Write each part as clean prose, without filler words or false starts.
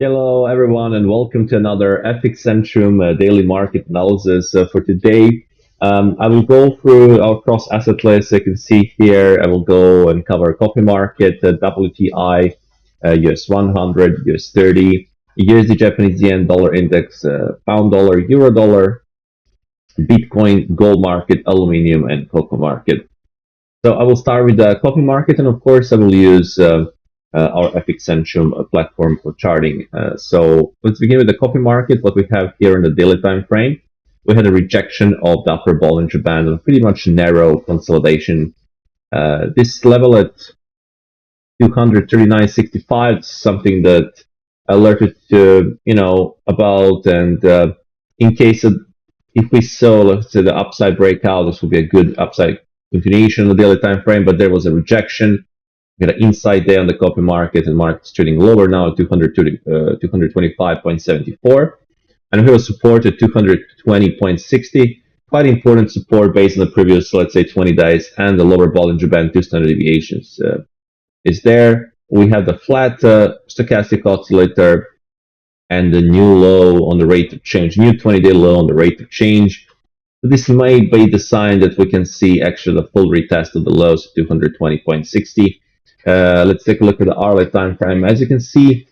Hello, everyone, and welcome to another FX Centrum daily market analysis. For today, I will go through our cross asset list. You can see here, I will go and cover coffee market, WTI, US 100, US 30, USD Japanese yen, dollar index, pound dollar, euro dollar, Bitcoin, gold market, aluminium, and cocoa market. So I will start with the coffee market, and of course, I will use our FX Centrum platform for charting. So let's begin with the coffee market. What we have here in the daily time frame, we had a rejection of the upper Bollinger Band and pretty much narrow consolidation. This level at 239.65 is something that alerted to about, and in case of, if we saw, let's say, the upside breakout, this would be a good upside continuation in the daily time frame, but there was a rejection. We got an inside day on the copper market, and market's trading lower now at 225.74, and we have a support at 220.60. Quite important support based on the previous, let's say, 20 days, and the lower Bollinger Band 2 standard deviations is there. We have the flat stochastic oscillator and the new low on the rate of change, new 20-day low on the rate of change. So this may be the sign that we can see actually the full retest of the lows at 220.60. Let's take a look at the hourly time frame. As you can see,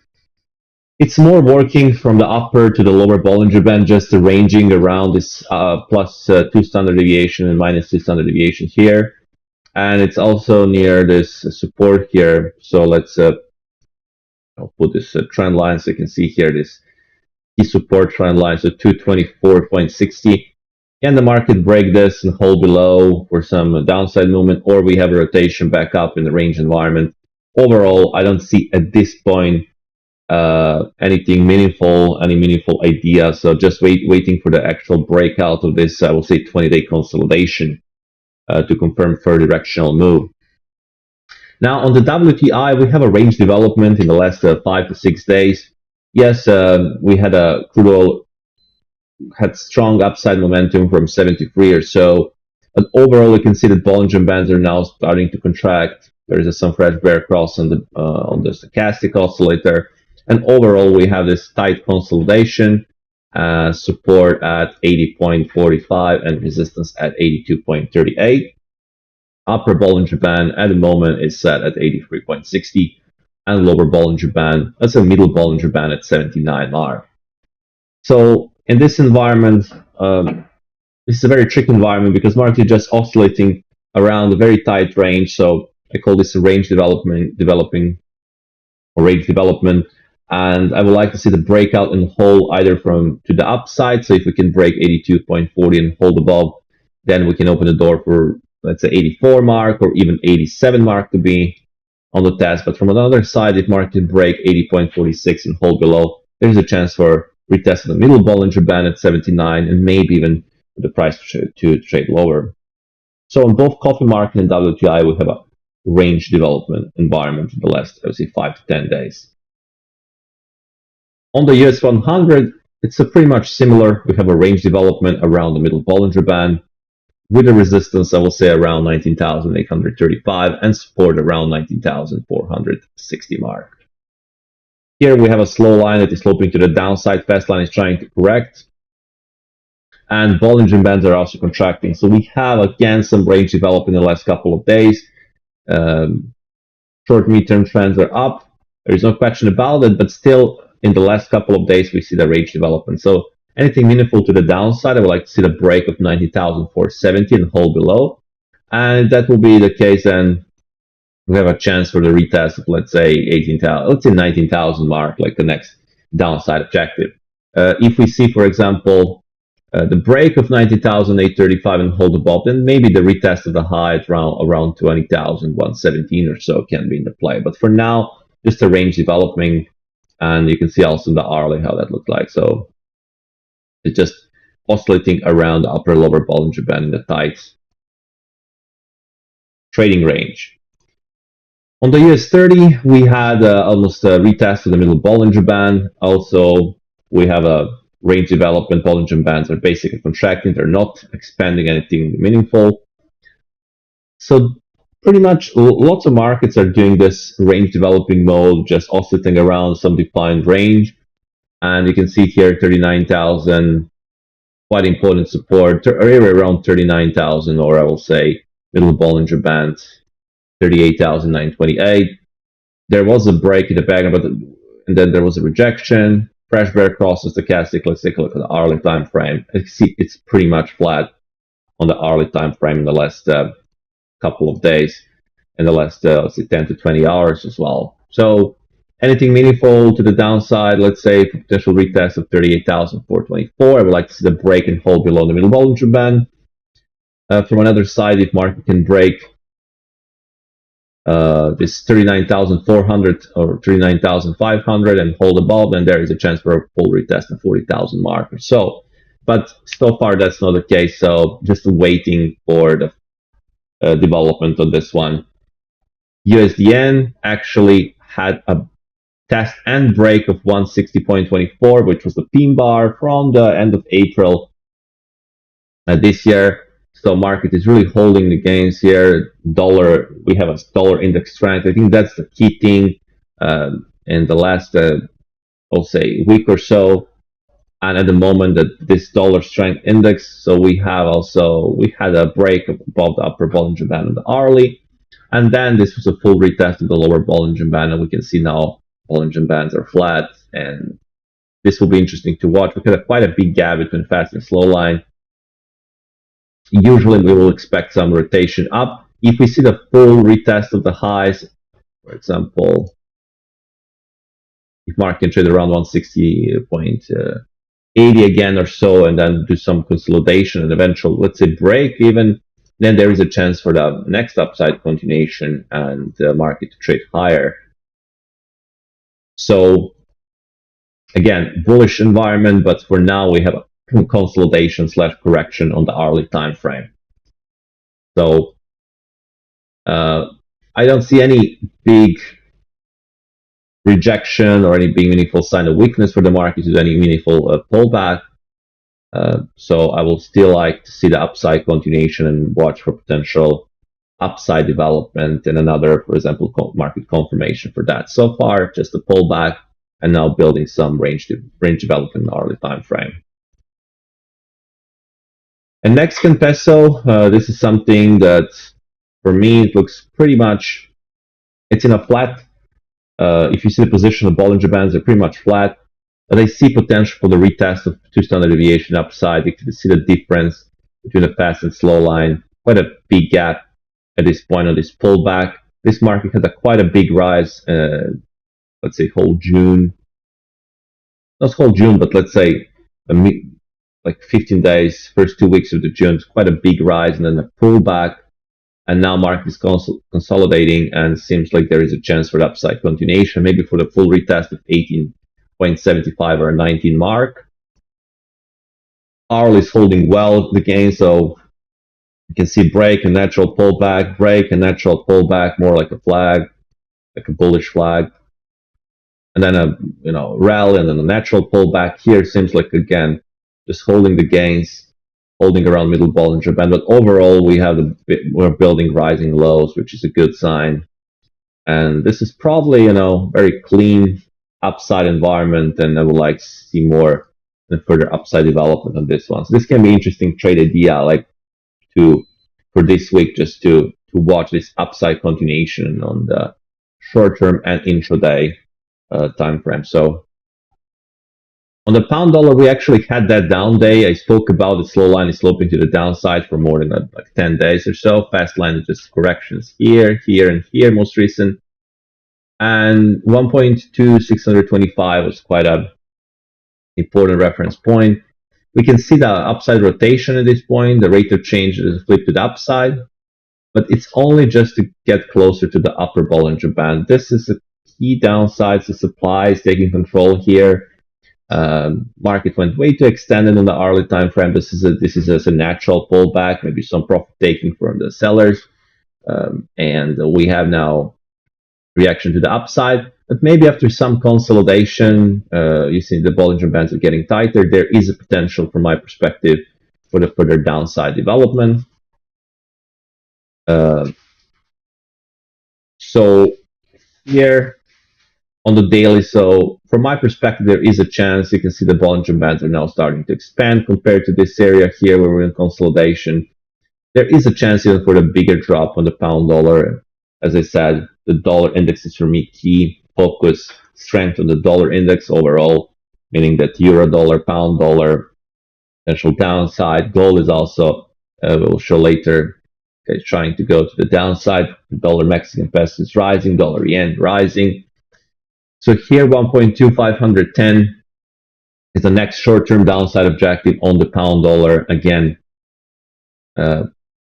it's more working from the upper to the lower Bollinger Band, just ranging around this plus 2 standard deviation and minus 2 standard deviation here. And it's also near this support here. So let's I'll put this trend line so you can see here this key support trend line, so 224.60. Can the market break this and hold below for some downside movement, or we have a rotation back up in the range environment? Overall, I don't see at this point anything meaningful, any meaningful idea. So just waiting for the actual breakout of this, I will say 20-day consolidation to confirm further directional move. Now on the WTI, we have a range development in the last 5 to 6 days. Yes, we had a crude oil had strong upside momentum from 73 or so, but overall we can see that Bollinger Bands are now starting to contract. There is some fresh bear cross on the stochastic oscillator, and overall we have this tight consolidation, support at 80.45 and resistance at 82.38. Upper Bollinger Band at the moment is set at 83.60, and lower Bollinger Band, that's a middle Bollinger Band at 79 mark. So in this environment, this is a very tricky environment because market is just oscillating around a very tight range. So I call this a range development, and I would like to see the breakout and hold either from to the upside. So if we can break 82.40 and hold above, then we can open the door for, let's say, 84 mark or even 87 mark to be on the test. But from another side, if market can break 80.46 and hold below, there's a chance for retest the middle Bollinger Band at 79 and maybe even the price to trade lower. So on both coffee market and WTI, we have a range development environment for the last, I would say, 5 to 10 days. On the US 100, it's pretty much similar. We have a range development around the middle Bollinger Band with a resistance, I will say, around 19,835 and support around 19,460 mark. Here we have a slow line that is sloping to the downside. Fast line is trying to correct. And Bollinger Bands are also contracting. So we have, again, some range development in the last couple of days. Short midterm trends are up. There is no question about it. But still, in the last couple of days, we see the range development. So anything meaningful to the downside, I would like to see the break of 90,470 and hold below. And that will be the case then. We have a chance for the retest of, let's say, 18,000, let's say 19,000 mark, like the next downside objective. If we see, for example, the break of 90,835 and hold above, then maybe the retest of the high at around 20,117 or so can be in the play. But for now, just a range developing, and you can see also in the hourly how that looked like. So it's just oscillating around the upper lower Bollinger Band in the tight trading range. On the US 30, we had almost a retest of the middle Bollinger Band. Also, we have a range development. Bollinger Bands are basically contracting. They're not expanding anything meaningful. So pretty much lots of markets are doing this range developing mode, just oscillating around some defined range. And you can see here 39,000, quite important support, area around 39,000, or I will say middle Bollinger Band, 38,928. There was a break in the background, and then there was a rejection. Fresh bear crosses stochastic. Let's take a look at the hourly time frame. You see it's pretty much flat on the hourly time frame in the last couple of days, in the last let's say 10 to 20 hours as well. So anything meaningful to the downside, let's say potential retest of 38,424. I would like to see the break and hold below the middle Bollinger Band. From another side, if market can break this 39,400 or 39,500 and hold above, then there is a chance for a full retest of 40,000 mark or so. But so far, that's not the case. So just waiting for the development on this one. USDN actually had a test and break of 160.24, which was the pin bar from the end of April this year. So market is really holding the gains here. Dollar, we have a dollar index strength. I think that's the key thing in the last, I'll say, week or so. And at the moment that this dollar strength index, so we had a break above the upper Bollinger Band on the hourly. And then this was a full retest of the lower Bollinger Band, and we can see now Bollinger Bands are flat, and this will be interesting to watch. We have quite a big gap between fast and slow line. Usually we will expect some rotation up. If we see the full retest of the highs, for example, if market can trade around 160.80 again or so, and then do some consolidation and eventual, let's say, break even, then there is a chance for the next upside continuation and the market to trade higher. So again, bullish environment, but for now we have a consolidation / correction on the hourly time frame. So I don't see any big rejection or any big meaningful sign of weakness for the market to any meaningful pullback. So I will still like to see the upside continuation and watch for potential upside development and another, for example, market confirmation for that. So far, just a pullback and now building some range development in the hourly time frame. And Mexican peso, this is something that for me it looks pretty much, it's in a flat. If you see the position of Bollinger Bands, they're pretty much flat. But I see potential for the retest of 2 standard deviation upside. You can see the difference between the fast and slow line. Quite a big gap at this point on this pullback. This market had quite a big rise, let's say whole June. Not whole June, but let's say like 15 days, first 2 weeks of the June. It's quite a big rise and then a pullback. And now market is consolidating and seems like there is a chance for the upside continuation, maybe for the full retest of 18.75 or 19 mark. Hourly is holding well the gain, so you can see break and natural pullback, break and natural pullback, more like a flag, like a bullish flag, and then a rally and then a natural pullback. Here seems like again just holding the gains, holding around middle Bollinger Band. But overall, we're building rising lows, which is a good sign. And this is probably very clean upside environment, and I would like to see more and further upside development on this one. So this can be interesting trade idea, like for this week, just to watch this upside continuation on the short term and intraday time frame. So on the pound dollar, we actually had that down day. I spoke about the slow line is sloping to the downside for more than like 10 days or so. Fast line is just corrections here, here, and here, most recent. And 1.2625 was quite an important reference point. We can see the upside rotation at this point. The rate of change is flipped to the upside, but it's only just to get closer to the upper Bollinger Band. This is a key downside. The supply is taking control here. Market went way too extended in the hourly time frame. This is a natural pullback, maybe some profit taking from the sellers, and we have now reaction to the upside. But maybe after some consolidation, you see the Bollinger Bands are getting tighter. There is a potential, from my perspective, for the further downside development. So here on the daily. So from my perspective, there is a chance. You can see the Bollinger Bands are now starting to expand compared to this area here where we're in consolidation. There is a chance even for the bigger drop on the pound dollar. As I said, the dollar index is for me key focus, strength on the dollar index overall, meaning that euro dollar, pound dollar, potential downside. Gold is also, we'll show later, okay, trying to go to the downside. The dollar Mexican peso is rising, dollar yen rising. So here 1.2510 is the next short-term downside objective on the pound dollar. Again, uh,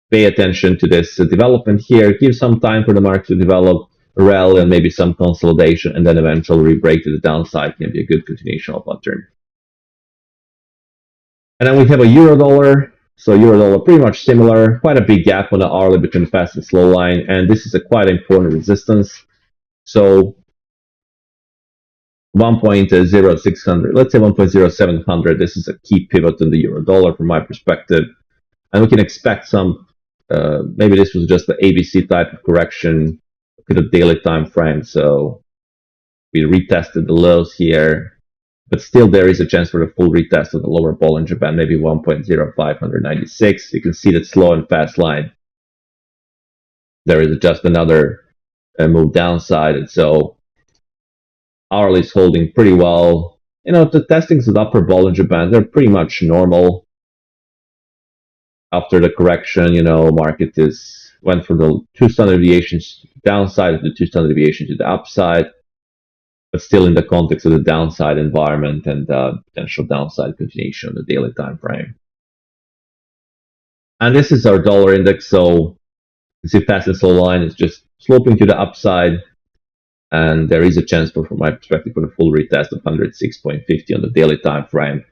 pay attention to this development here. Give some time for the market to develop a rally and maybe some consolidation, and then eventually break to the downside can be a good continuation of pattern. And then we have a euro dollar. So euro dollar pretty much similar, quite a big gap on the hourly between fast and slow line, and this is a quite important resistance. So 1.0600, let's say 1.0700. This is a key pivot in the euro dollar from my perspective, and we can expect some. Maybe this was just the ABC type of correction. Look at the daily time frame. So we retested the lows here, but still there is a chance for the full retest of the lower Bollinger Band, maybe 1.0596. You can see that slow and fast line. There is just another move downside, and so hourly is holding pretty well. You know, the testings of the upper Bollinger Band, they're pretty much normal. After the correction, you know, market went from the 2 standard deviations downside to the 2 standard deviation to the upside, but still in the context of the downside environment and potential downside continuation on the daily time frame. And this is our dollar index. So you see fast and slow line is just sloping to the upside, and there is a chance from my perspective for the full retest of 106.50 on the daily time frame.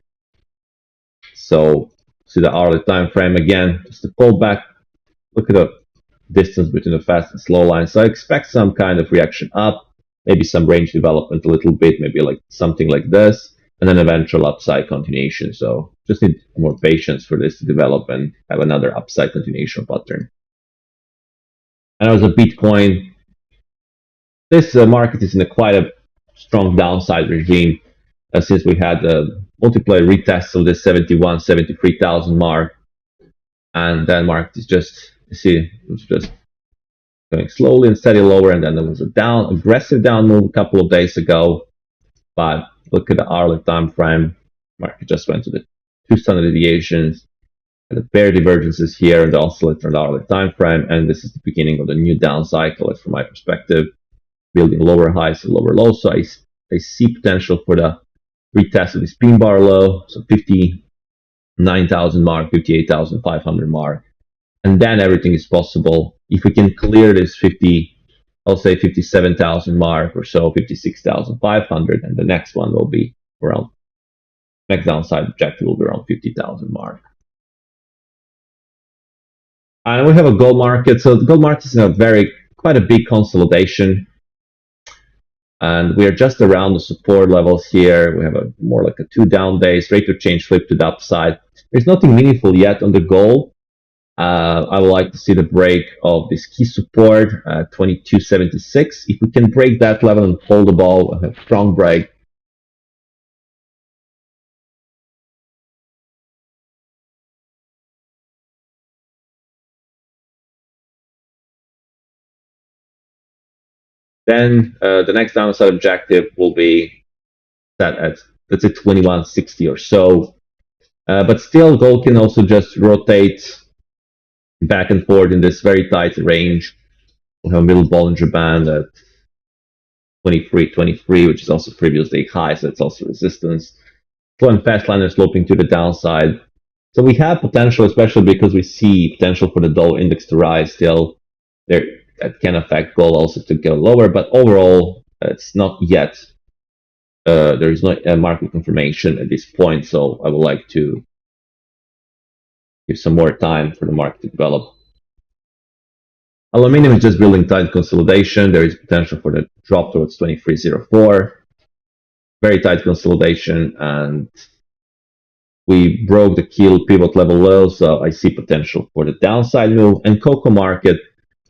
So see the hourly time frame again, just to pull back. Look at the distance between the fast and slow line. So I expect some kind of reaction up, maybe some range development a little bit, maybe like something like this, and then eventual upside continuation. So just need more patience for this to develop and have another upside continuation pattern. And as a Bitcoin, this market is in quite a strong downside regime since we had multiple retests of the 71, 73,000 mark, and then market is just, you see, it was just going slowly and steady lower, and then there was a aggressive down move a couple of days ago. But look at the hourly time frame. Market just went to the 2 standard deviations, and the pair divergences here and the oscillator and the hourly time frame, and this is the beginning of the new down cycle, from my perspective, building lower highs and lower lows. So I see potential for the retest of this pin bar low, so 59,000 mark, 58,500 mark, and then everything is possible. If we can clear this 57,000 mark or so, 56,500, and the next one will be around, next downside objective will be around 50,000 mark. And we have a gold market. So the gold market is in quite a big consolidation, and we are just around the support levels here. We have more like a 2 down days, rate of change flip to the upside. There's nothing meaningful yet on the gold. I would like to see the break of this key support, 2276. If we can break that level and hold the ball, a strong break, then the next downside objective will be set at, let's say, 2160 or so. But still, gold can also just rotate back and forth in this very tight range. We have a middle Bollinger Band at 2323, which is also previous day high, so it's also resistance. Slow and fast line are sloping to the downside. So we have potential, especially because we see potential for the dollar index to rise still. There, that can affect gold also to go lower, but overall, it's not yet. There is no market confirmation at this point, so I would like to give some more time for the market to develop. Aluminum is just building tight consolidation. There is potential for the drop towards 2304. Very tight consolidation, and we broke the key pivot level low, so I see potential for the downside move. And cocoa market,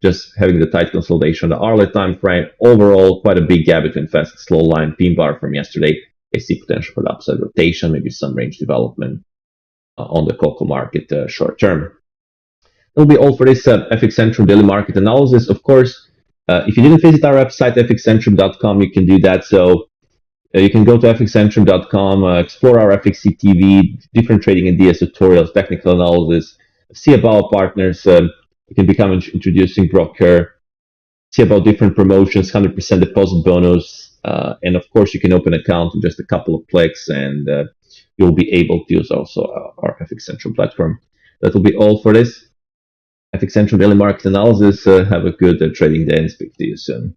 just having the tight consolidation on the hourly time frame. Overall, quite a big gap between fast and slow line pin bar from yesterday. I see potential for the upside rotation, maybe some range development on the cocoa market short term. That'll be all for this FX Centrum daily market analysis. Of course, if you didn't visit our website, fxcentrum.com, you can do that. So you can go to fxcentrum.com, explore our FXC TV, different trading ideas, tutorials, technical analysis, see about partners. You can become an introducing broker, see about different promotions, 100% deposit bonus, and of course you can open an account in just a couple of clicks, and you'll be able to use also our FX Centrum platform. That will be all for this FX Centrum daily market analysis. Have a good trading day and speak to you soon.